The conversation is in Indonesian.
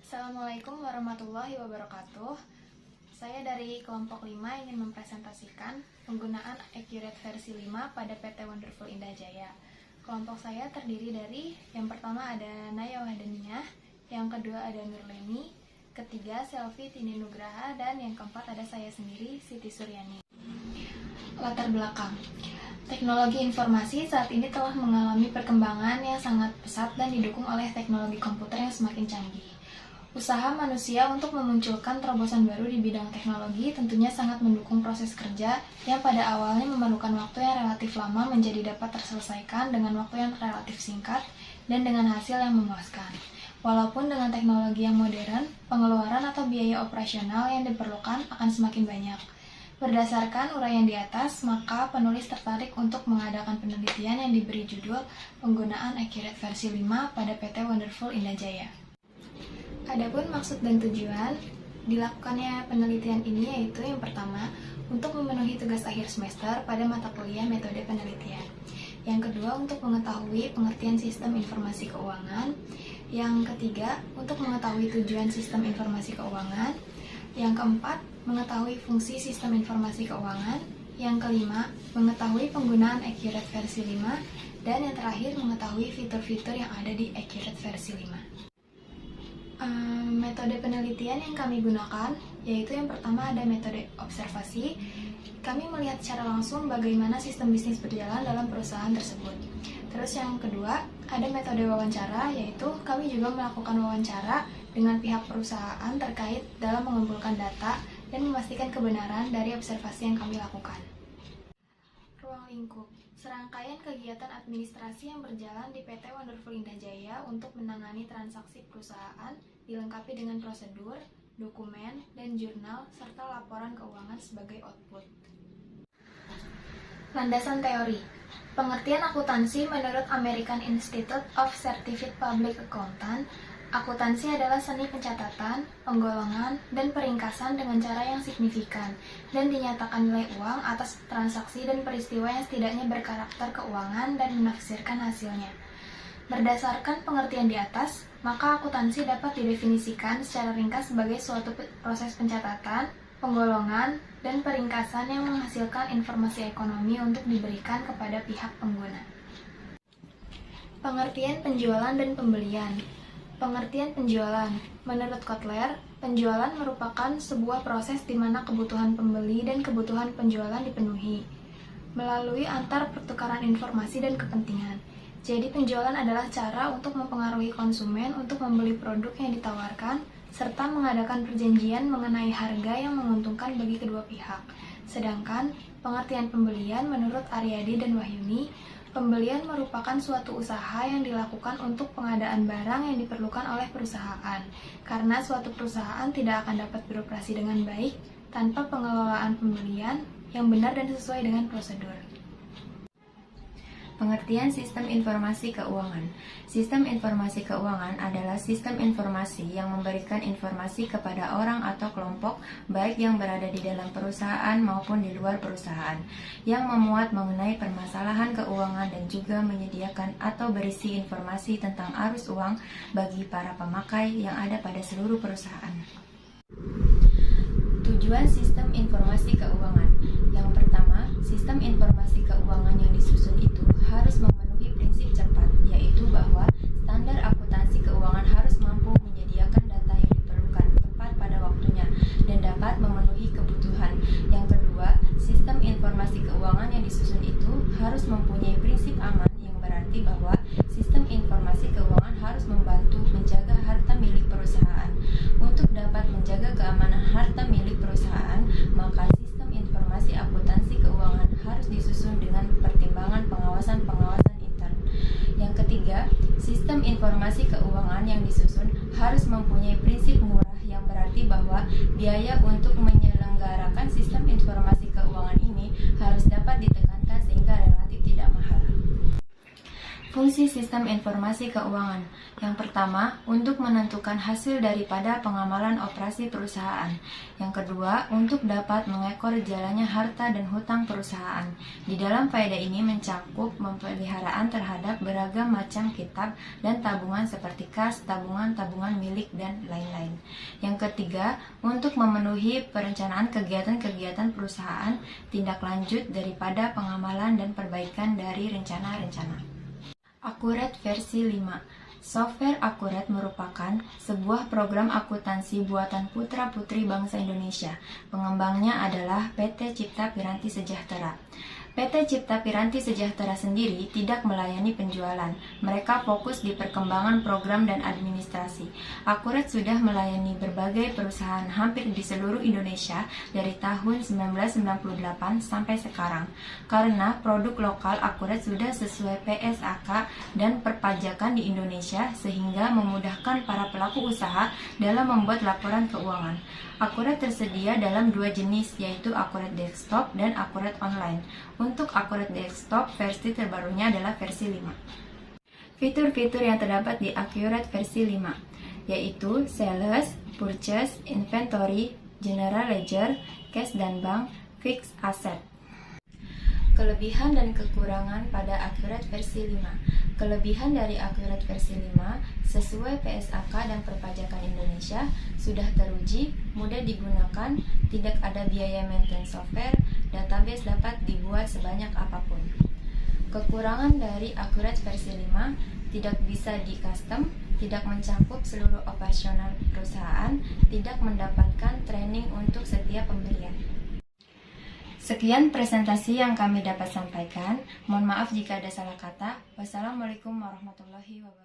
Assalamualaikum warahmatullahi wabarakatuh. Saya dari kelompok 5 ingin mempresentasikan penggunaan Accurate versi 5 pada PT Wonderful Indah Jaya. Kelompok saya terdiri dari yang pertama ada Naya Wahdaniah, yang kedua ada Nurleni, ketiga Selvi Tini Nugraha, dan yang keempat ada saya sendiri, Siti Suryani. Latar belakang. Teknologi informasi saat ini telah mengalami perkembangan yang sangat pesat dan didukung oleh teknologi komputer yang semakin canggih. Usaha manusia untuk memunculkan terobosan baru di bidang teknologi tentunya sangat mendukung proses kerja yang pada awalnya memerlukan waktu yang relatif lama menjadi dapat terselesaikan dengan waktu yang relatif singkat dan dengan hasil yang memuaskan. Walaupun dengan teknologi yang modern, pengeluaran atau biaya operasional yang diperlukan akan semakin banyak. Berdasarkan uraian di atas, maka penulis tertarik untuk mengadakan penelitian yang diberi judul Penggunaan Accurate versi 5 pada PT Wonderful Indah Jaya. Adapun maksud dan tujuan dilakukannya penelitian ini yaitu yang pertama, untuk memenuhi tugas akhir semester pada mata kuliah metode penelitian. Yang kedua, untuk mengetahui pengertian sistem informasi keuangan. Yang ketiga, untuk mengetahui tujuan sistem informasi keuangan. Yang keempat, mengetahui fungsi sistem informasi keuangan. Yang kelima, mengetahui penggunaan Accurate versi 5. Dan yang terakhir, mengetahui fitur-fitur yang ada di Accurate versi 5. Metode penelitian yang kami gunakan yaitu yang pertama ada metode observasi. Kami melihat secara langsung bagaimana sistem bisnis berjalan dalam perusahaan tersebut. Terus yang kedua ada metode wawancara, yaitu kami juga melakukan wawancara dengan pihak perusahaan terkait dalam mengumpulkan data dan memastikan kebenaran dari observasi yang kami lakukan. Ruang lingkup, serangkaian kegiatan administrasi yang berjalan di PT Wonderful Indah Jaya untuk menangani transaksi perusahaan dilengkapi dengan prosedur, dokumen, dan jurnal, serta laporan keuangan sebagai output. Landasan teori. Pengertian akuntansi menurut American Institute of Certified Public Accountant, akuntansi adalah seni pencatatan, penggolongan, dan peringkasan dengan cara yang signifikan, dan dinyatakan nilai uang atas transaksi dan peristiwa yang setidaknya berkarakter keuangan dan menafsirkan hasilnya. Berdasarkan pengertian di atas, maka akuntansi dapat didefinisikan secara ringkas sebagai suatu proses pencatatan, penggolongan, dan peringkasan yang menghasilkan informasi ekonomi untuk diberikan kepada pihak pengguna. Pengertian penjualan dan pembelian. Pengertian penjualan. Menurut Kotler, penjualan merupakan sebuah proses di mana kebutuhan pembeli dan kebutuhan penjualan dipenuhi melalui antar pertukaran informasi dan kepentingan. Jadi penjualan adalah cara untuk mempengaruhi konsumen untuk membeli produk yang ditawarkan, serta mengadakan perjanjian mengenai harga yang menguntungkan bagi kedua pihak. Sedangkan pengertian pembelian menurut Aryadi dan Wahyuni, pembelian merupakan suatu usaha yang dilakukan untuk pengadaan barang yang diperlukan oleh perusahaan, karena suatu perusahaan tidak akan dapat beroperasi dengan baik tanpa pengelolaan pembelian yang benar dan sesuai dengan prosedur. Pengertian sistem informasi keuangan. Sistem informasi keuangan adalah sistem informasi yang memberikan informasi kepada orang atau kelompok, baik yang berada di dalam perusahaan maupun di luar perusahaan, yang memuat mengenai permasalahan keuangan dan juga menyediakan atau berisi informasi tentang arus uang bagi para pemakai yang ada pada seluruh perusahaan. Tujuan sistem informasi keuangan. Yang pertama, sistem informasi keuangan yang disusun itu harus memenuhi prinsip cepat, yaitu bahwa standar akuntansi keuangan harus mampu menyediakan data yang diperlukan tepat pada waktunya dan dapat memenuhi kebutuhan. Yang kedua, sistem informasi keuangan yang disusun itu harus mempunyai prinsip aman, yang berarti bahwa sistem informasi keuangan harus membantu menjaga harta milik perusahaan. Untuk dapat menjaga keamanan harta milik perusahaan, maka sistem informasi akuntansi keuangan harus disusun dengan pertimbangan pengawasan intern. Yang ketiga, sistem informasi keuangan yang disusun Fungsi sistem informasi keuangan. Yang pertama, untuk menentukan hasil daripada pengamalan operasi perusahaan. Yang kedua, untuk dapat mengekor jalannya harta dan hutang perusahaan. Di dalam faedah ini mencakup pemeliharaan terhadap beragam macam kitab dan tabungan seperti kas, tabungan milik, dan lain-lain. Yang ketiga, untuk memenuhi perencanaan kegiatan-kegiatan perusahaan, tindak lanjut daripada pengamalan dan perbaikan dari rencana-rencana. Akurat versi 5. Software Akurat merupakan sebuah program akuntansi buatan putra-putri bangsa Indonesia. Pengembangnya adalah PT Cipta Piranti Sejahtera. PT Cipta Piranti Sejahtera sendiri tidak melayani penjualan. Mereka fokus di perkembangan program dan administrasi. Akurat sudah melayani berbagai perusahaan hampir di seluruh Indonesia dari tahun 1998 sampai sekarang. Karena produk lokal Akurat sudah sesuai PSAK dan perpajakan di Indonesia sehingga memudahkan para pelaku usaha dalam membuat laporan keuangan. Akurat tersedia dalam dua jenis, yaitu Akurat Desktop dan Akurat Online. Untuk Akurat Desktop, versi terbarunya adalah versi 5. Fitur-fitur yang terdapat di Akurat versi 5, yaitu Sales, Purchase, Inventory, General Ledger, Cash dan Bank, Fixed Asset. Kelebihan dan kekurangan pada Akurat versi 5. Kelebihan dari Akurat versi 5 sesuai PSAK dan perpajakan Indonesia sudah teruji, mudah digunakan, tidak ada biaya maintenance software, database dapat dibuat sebanyak apapun. Kekurangan dari Akurat versi 5 tidak bisa di-custom, tidak mencakup seluruh operasional perusahaan, tidak mendapatkan training untuk setiap pembelian. Sekian presentasi yang kami dapat sampaikan. Mohon maaf jika ada salah kata. Wassalamualaikum warahmatullahi wabarakatuh.